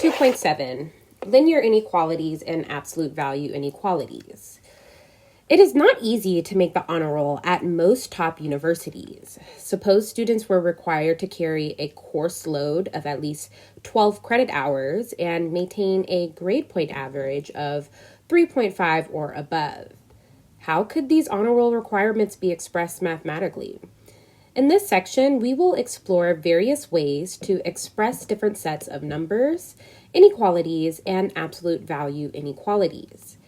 2.7, Linear Inequalities and Absolute Value Inequalities. It is not easy to make the honor roll at most top universities. Suppose students were required to carry a course load of at least 12 credit hours and maintain a grade point average of 3.5 or above. How could these honor roll requirements be expressed mathematically? In this section, we will explore various ways to express different sets of numbers, inequalities, and absolute value inequalities.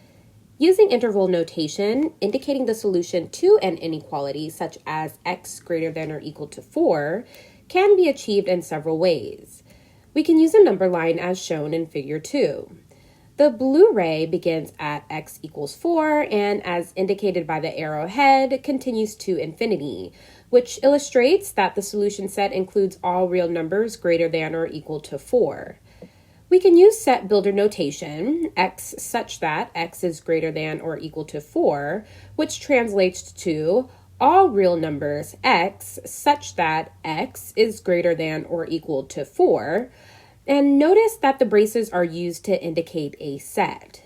Using interval notation, indicating the solution to an inequality, such as x greater than or equal to 4, can be achieved in several ways. We can use a number line as shown in Figure 2. The blue ray begins at x equals 4 and, as indicated by the arrowhead, continues to infinity, which illustrates that the solution set includes all real numbers greater than or equal to 4. We can use set builder notation, x such that x is greater than or equal to 4, which translates to all real numbers x such that x is greater than or equal to 4, and notice that the braces are used to indicate a set.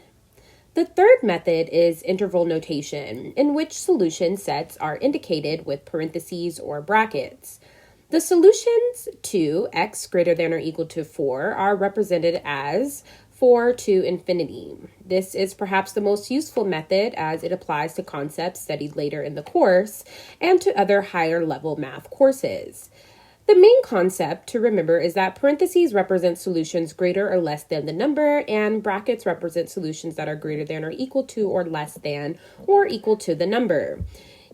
The third method is interval notation, in which solution sets are indicated with parentheses or brackets. The solutions to x greater than or equal to 4 are represented as 4 to infinity. This is perhaps the most useful method as it applies to concepts studied later in the course and to other higher level math courses. The main concept to remember is that parentheses represent solutions greater or less than the number, and brackets represent solutions that are greater than or equal to or less than or equal to the number.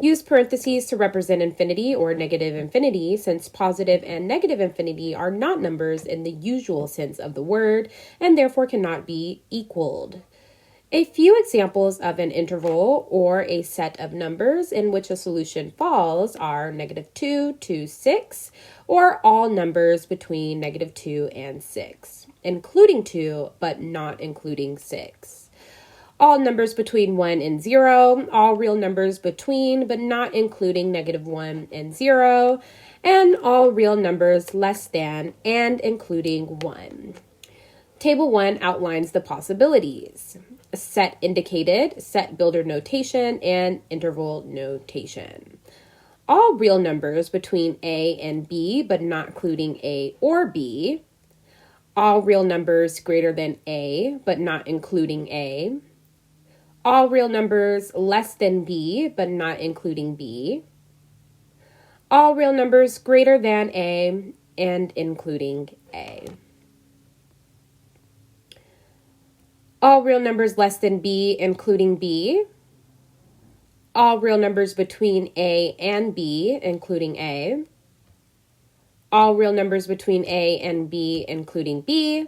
Use parentheses to represent infinity or negative infinity, since positive and negative infinity are not numbers in the usual sense of the word and therefore cannot be equaled. A few examples of an interval or a set of numbers in which a solution falls are -2 to 6, or all numbers between -2 and 6, including 2 but not including 6. All numbers between 1 and 0, all real numbers between but not including -1 and 0, and all real numbers less than and including 1. Table 1 outlines the possibilities: set indicated, set builder notation, and interval notation. All real numbers between A and B but not including A or B. All real numbers greater than A but not including A. All real numbers less than B but not including B. All real numbers greater than A and including A. All real numbers less than B including B. All real numbers between A and B including A. All real numbers between A and B including B.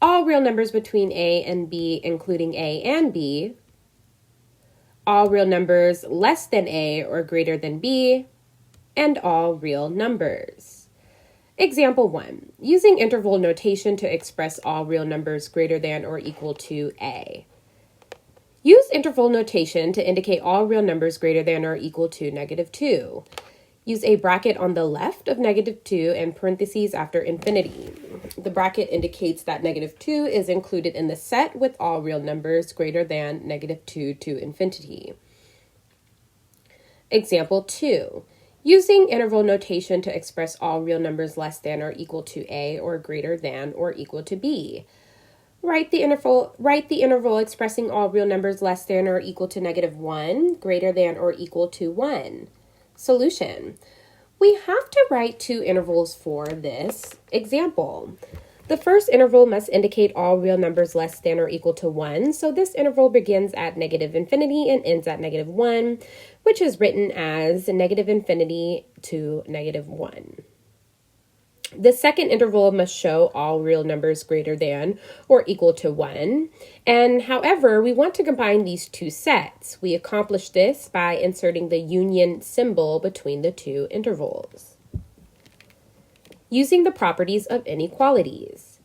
All real numbers between A and B including A and B. All real numbers less than A or greater than B. And all real numbers. Example 1. Using interval notation to express all real numbers greater than or equal to A. Use interval notation to indicate all real numbers greater than or equal to -2. Use a bracket on the left of -2 and parentheses after infinity. The bracket indicates that -2 is included in the set with all real numbers greater than -2 to infinity. Example 2. Using interval notation to express all real numbers less than or equal to A or greater than or equal to B. Write the interval expressing all real numbers less than or equal to -1, greater than or equal to 1. Solution. We have to write two intervals for this example. The first interval must indicate all real numbers less than or equal to 1, so this interval begins at -infinity and ends at -1, which is written as -infinity to -1. The second interval must show all real numbers greater than or equal to 1. And however, we want to combine these two sets. We accomplish this by inserting the union symbol between the two intervals. Using the properties of inequalities.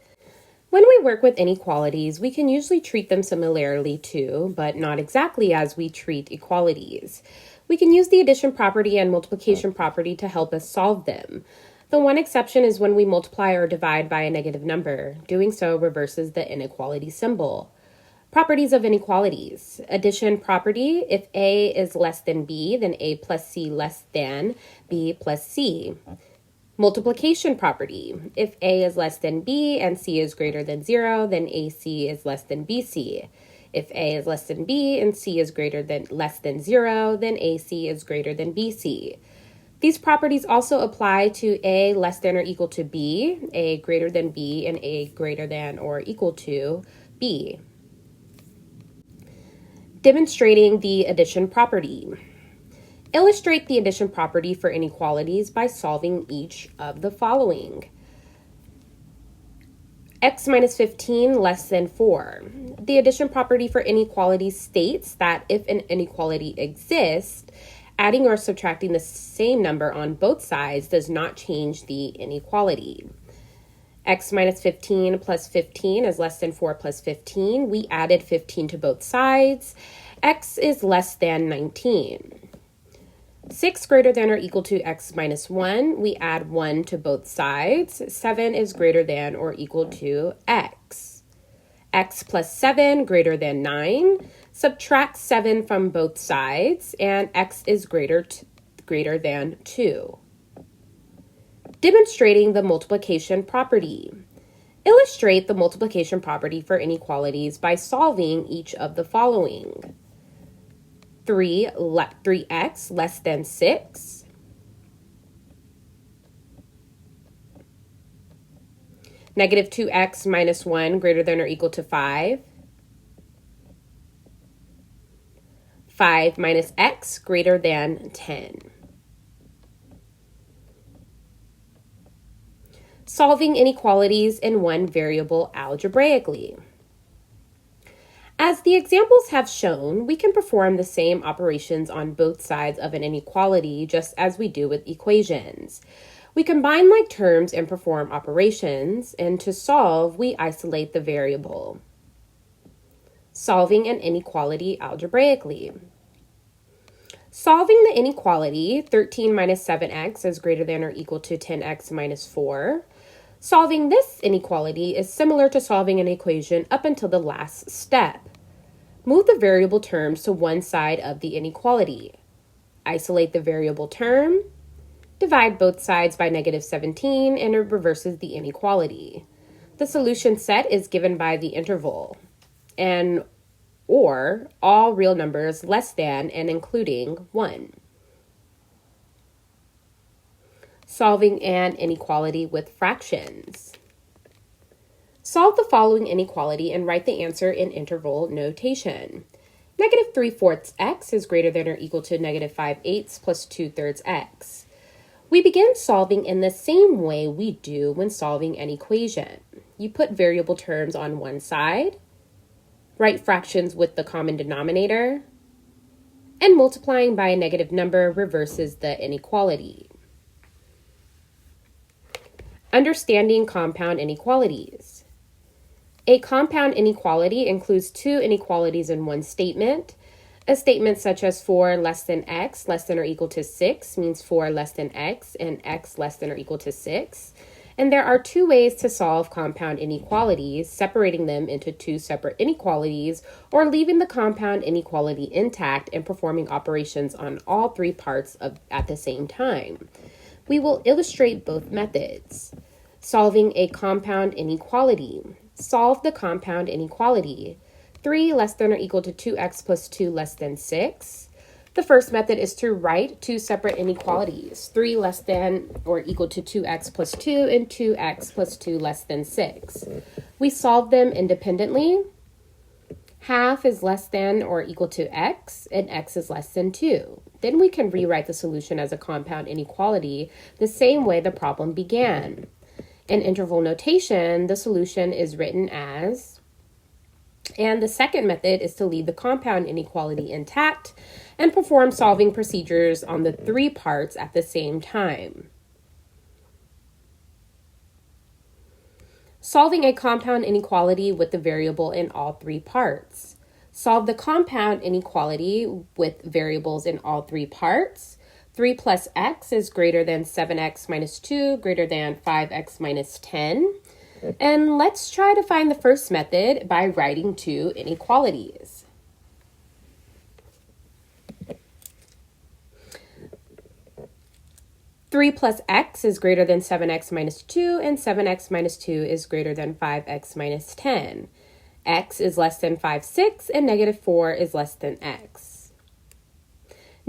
When we work with inequalities, we can usually treat them similarly to, but not exactly as we treat equalities. We can use the addition property and multiplication property to help us solve them. The one exception is when we multiply or divide by a negative number. Doing so reverses the inequality symbol. Properties of inequalities. Addition property. If A is less than B, then A plus C less than B plus C. Multiplication property. If A is less than B and C is greater than 0, then AC is less than BC. If A is less than B and C is less than 0, then AC is greater than BC. These properties also apply to A less than or equal to B, A greater than B, and A greater than or equal to B. Demonstrating the addition property. Illustrate the addition property for inequalities by solving each of the following. X minus 15 less than 4. The addition property for inequalities states that if an inequality exists, adding or subtracting the same number on both sides does not change the inequality. X minus 15 plus 15 is less than 4 plus 15. We added 15 to both sides. X is less than 19. 6 greater than or equal to x minus 1. We add 1 to both sides. 7 is greater than or equal to x. X plus 7 greater than 9. Subtract 7 from both sides, and x is greater than 2. Demonstrating the multiplication property. Illustrate the multiplication property for inequalities by solving each of the following. 3x less than 6. Negative 2x minus 1 greater than or equal to 5. 5 minus x greater than 10. Solving inequalities in one variable algebraically. As the examples have shown, we can perform the same operations on both sides of an inequality just as we do with equations. We combine like terms and perform operations, and to solve, we isolate the variable. Solving an inequality algebraically. Solving the inequality, 13 minus 7x is greater than or equal to 10x minus 4. Solving this inequality is similar to solving an equation up until the last step. Move the variable terms to one side of the inequality. Isolate the variable term. Divide both sides by negative 17, and it reverses the inequality. The solution set is given by the interval, and or all real numbers less than and including 1. Solving an inequality with fractions. Solve the following inequality and write the answer in interval notation. Negative 3/4 x is greater than or equal to negative 5/8 plus 2/3 x. We begin solving in the same way we do when solving an equation. You put variable terms on one side, write fractions with the common denominator, and multiplying by a negative number reverses the inequality. Understanding compound inequalities. A compound inequality includes two inequalities in one statement. A statement such as 4 less than x less than or equal to 6 means 4 less than x and x less than or equal to 6. And there are two ways to solve compound inequalities, separating them into two separate inequalities or leaving the compound inequality intact and performing operations on all three parts at the same time. We will illustrate both methods. Solving a compound inequality. Solve the compound inequality. 3 less than or equal to 2x plus 2 less than 6. The first method is to write two separate inequalities, 3 less than or equal to 2x plus 2 and 2x plus 2 less than 6. We solve them independently. Half is less than or equal to x, and x is less than 2. Then we can rewrite the solution as a compound inequality the same way the problem began. In interval notation, the solution is written as, and the second method is to leave the compound inequality intact and perform solving procedures on the three parts at the same time. Solving a compound inequality with the variable in all three parts. Solve the compound inequality with variables in all three parts. 3 plus x is greater than 7x minus 2, greater than 5x minus 10. And let's try to find the first method by writing two inequalities. Three plus x is greater than 7x minus 2, and 7x minus 2 is greater than 5x minus 10. X is less than 5, 6, and negative 4 is less than x.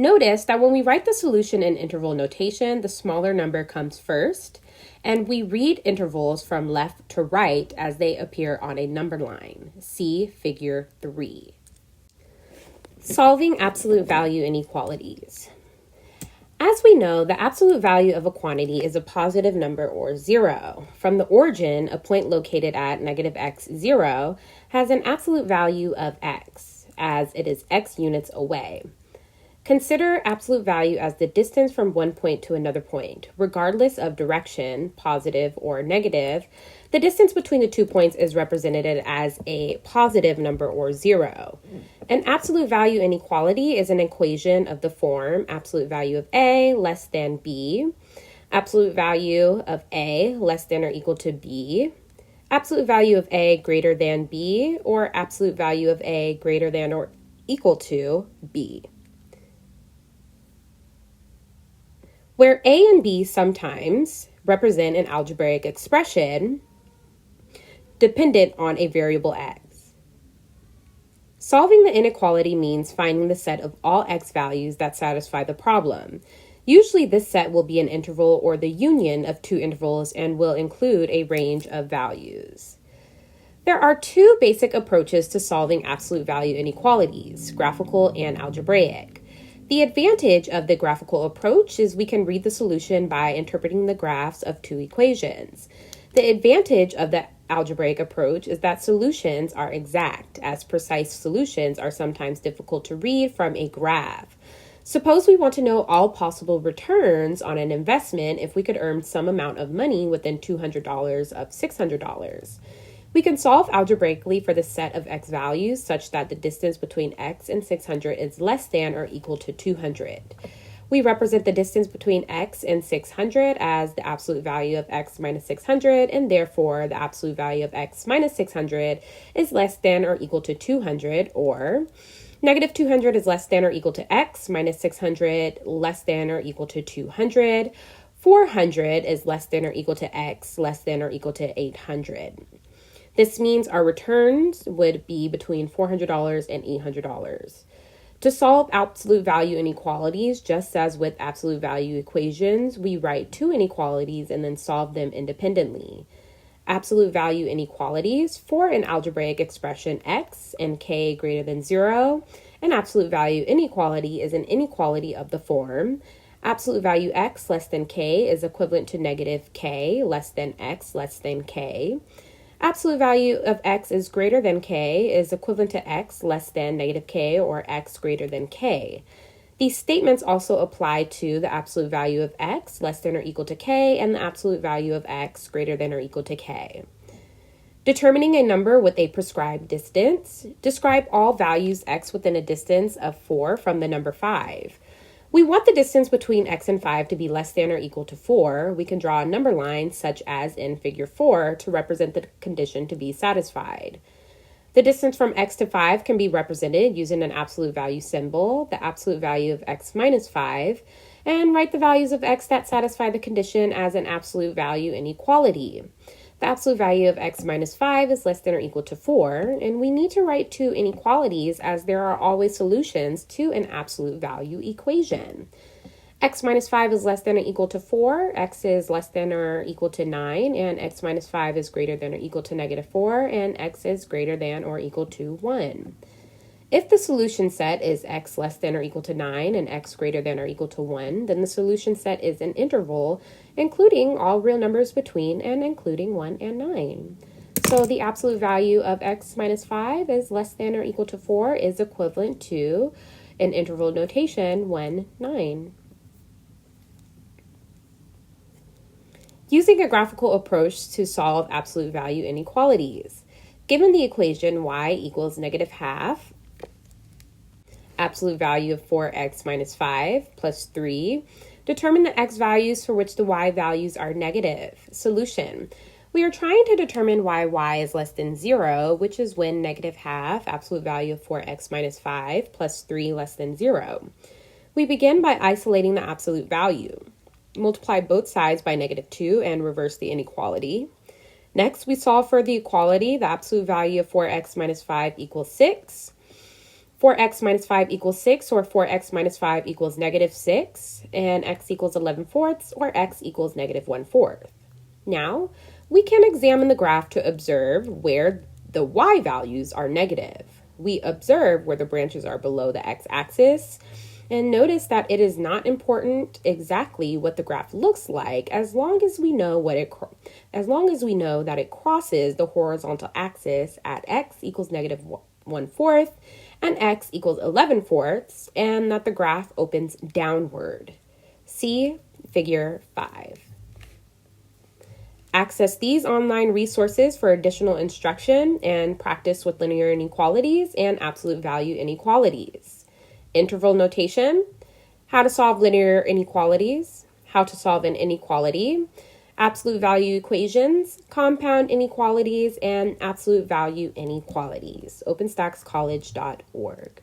Notice that when we write the solution in interval notation, the smaller number comes first, and we read intervals from left to right as they appear on a number line. See Figure 3. Solving absolute value inequalities. As we know, the absolute value of a quantity is a positive number or 0. From the origin, a point located at negative x, 0, has an absolute value of x, as it is x units away. Consider absolute value as the distance from one point to another point. Regardless of direction, positive or negative, the distance between the 2 points is represented as a positive number or 0. An absolute value inequality is an equation of the form absolute value of A less than B, absolute value of A less than or equal to B, absolute value of A greater than B, or absolute value of A greater than or equal to B. Where A and B sometimes represent an algebraic expression dependent on a variable x. Solving the inequality means finding the set of all x values that satisfy the problem. Usually this set will be an interval or the union of two intervals and will include a range of values. There are two basic approaches to solving absolute value inequalities, graphical and algebraic. The advantage of the graphical approach is we can read the solution by interpreting the graphs of two equations. The advantage of the algebraic approach is that solutions are exact, as precise solutions are sometimes difficult to read from a graph. Suppose we want to know all possible returns on an investment if we could earn some amount of money within $200 of $600. We can solve algebraically for the set of x values such that the distance between x and 600 is less than or equal to 200. We represent the distance between x and 600 as the absolute value of x minus 600, and therefore the absolute value of x minus 600 is less than or equal to 200, or negative 200 is less than or equal to x minus 600 less than or equal to 200. 400 is less than or equal to x less than or equal to 800. This means our returns would be between $400 and $800. To solve absolute value inequalities, just as with absolute value equations, we write two inequalities and then solve them independently. Absolute value inequalities for an algebraic expression x and k greater than 0. An absolute value inequality is an inequality of the form absolute value x less than k is equivalent to negative k less than x less than k. Absolute value of x is greater than k is equivalent to x less than negative k, or x greater than k. These statements also apply to the absolute value of x less than or equal to k and the absolute value of x greater than or equal to k. Determining a number with a prescribed distance. Describe all values x within a distance of 4 from the number 5. We want the distance between x and 5 to be less than or equal to 4. We can draw a number line, such as in Figure 4, to represent the condition to be satisfied. The distance from x to 5 can be represented using an absolute value symbol, the absolute value of x minus 5, and write the values of x that satisfy the condition as an absolute value inequality. The absolute value of x minus 5 is less than or equal to 4, and we need to write two inequalities as there are always solutions to an absolute value equation. X minus 5 is less than or equal to 4, x is less than or equal to 9, and x minus 5 is greater than or equal to negative 4, and x is greater than or equal to 1. If the solution set is x less than or equal to 9 and x greater than or equal to 1, then the solution set is an interval, including all real numbers between and including 1 and 9. So the absolute value of x minus 5 is less than or equal to 4 is equivalent to, in interval notation, 1, 9. Using a graphical approach to solve absolute value inequalities. Given the equation y equals negative half, absolute value of 4x minus 5 plus 3. Determine the x values for which the y values are negative. Solution. We are trying to determine why y is less than 0, which is when negative half, absolute value of 4x minus 5 plus 3 less than 0. We begin by isolating the absolute value. Multiply both sides by negative 2 and reverse the inequality. Next, we solve for the equality. The absolute value of 4x minus 5 equals 6. 4x minus 5 equals 6, or 4x minus 5 equals negative 6, and x equals 11/4, or x equals negative 1/4. Now, we can examine the graph to observe where the y values are negative. We observe where the branches are below the x-axis, and notice that it is not important exactly what the graph looks like as long as we know that it crosses the horizontal axis at x equals negative 1/4 and x equals 11/4, and that the graph opens downward. See Figure 5. Access these online resources for additional instruction and practice with linear inequalities and absolute value inequalities. Interval notation, how to solve linear inequalities, how to solve an inequality, absolute value equations, compound inequalities, and absolute value inequalities. OpenStacksCollege.org.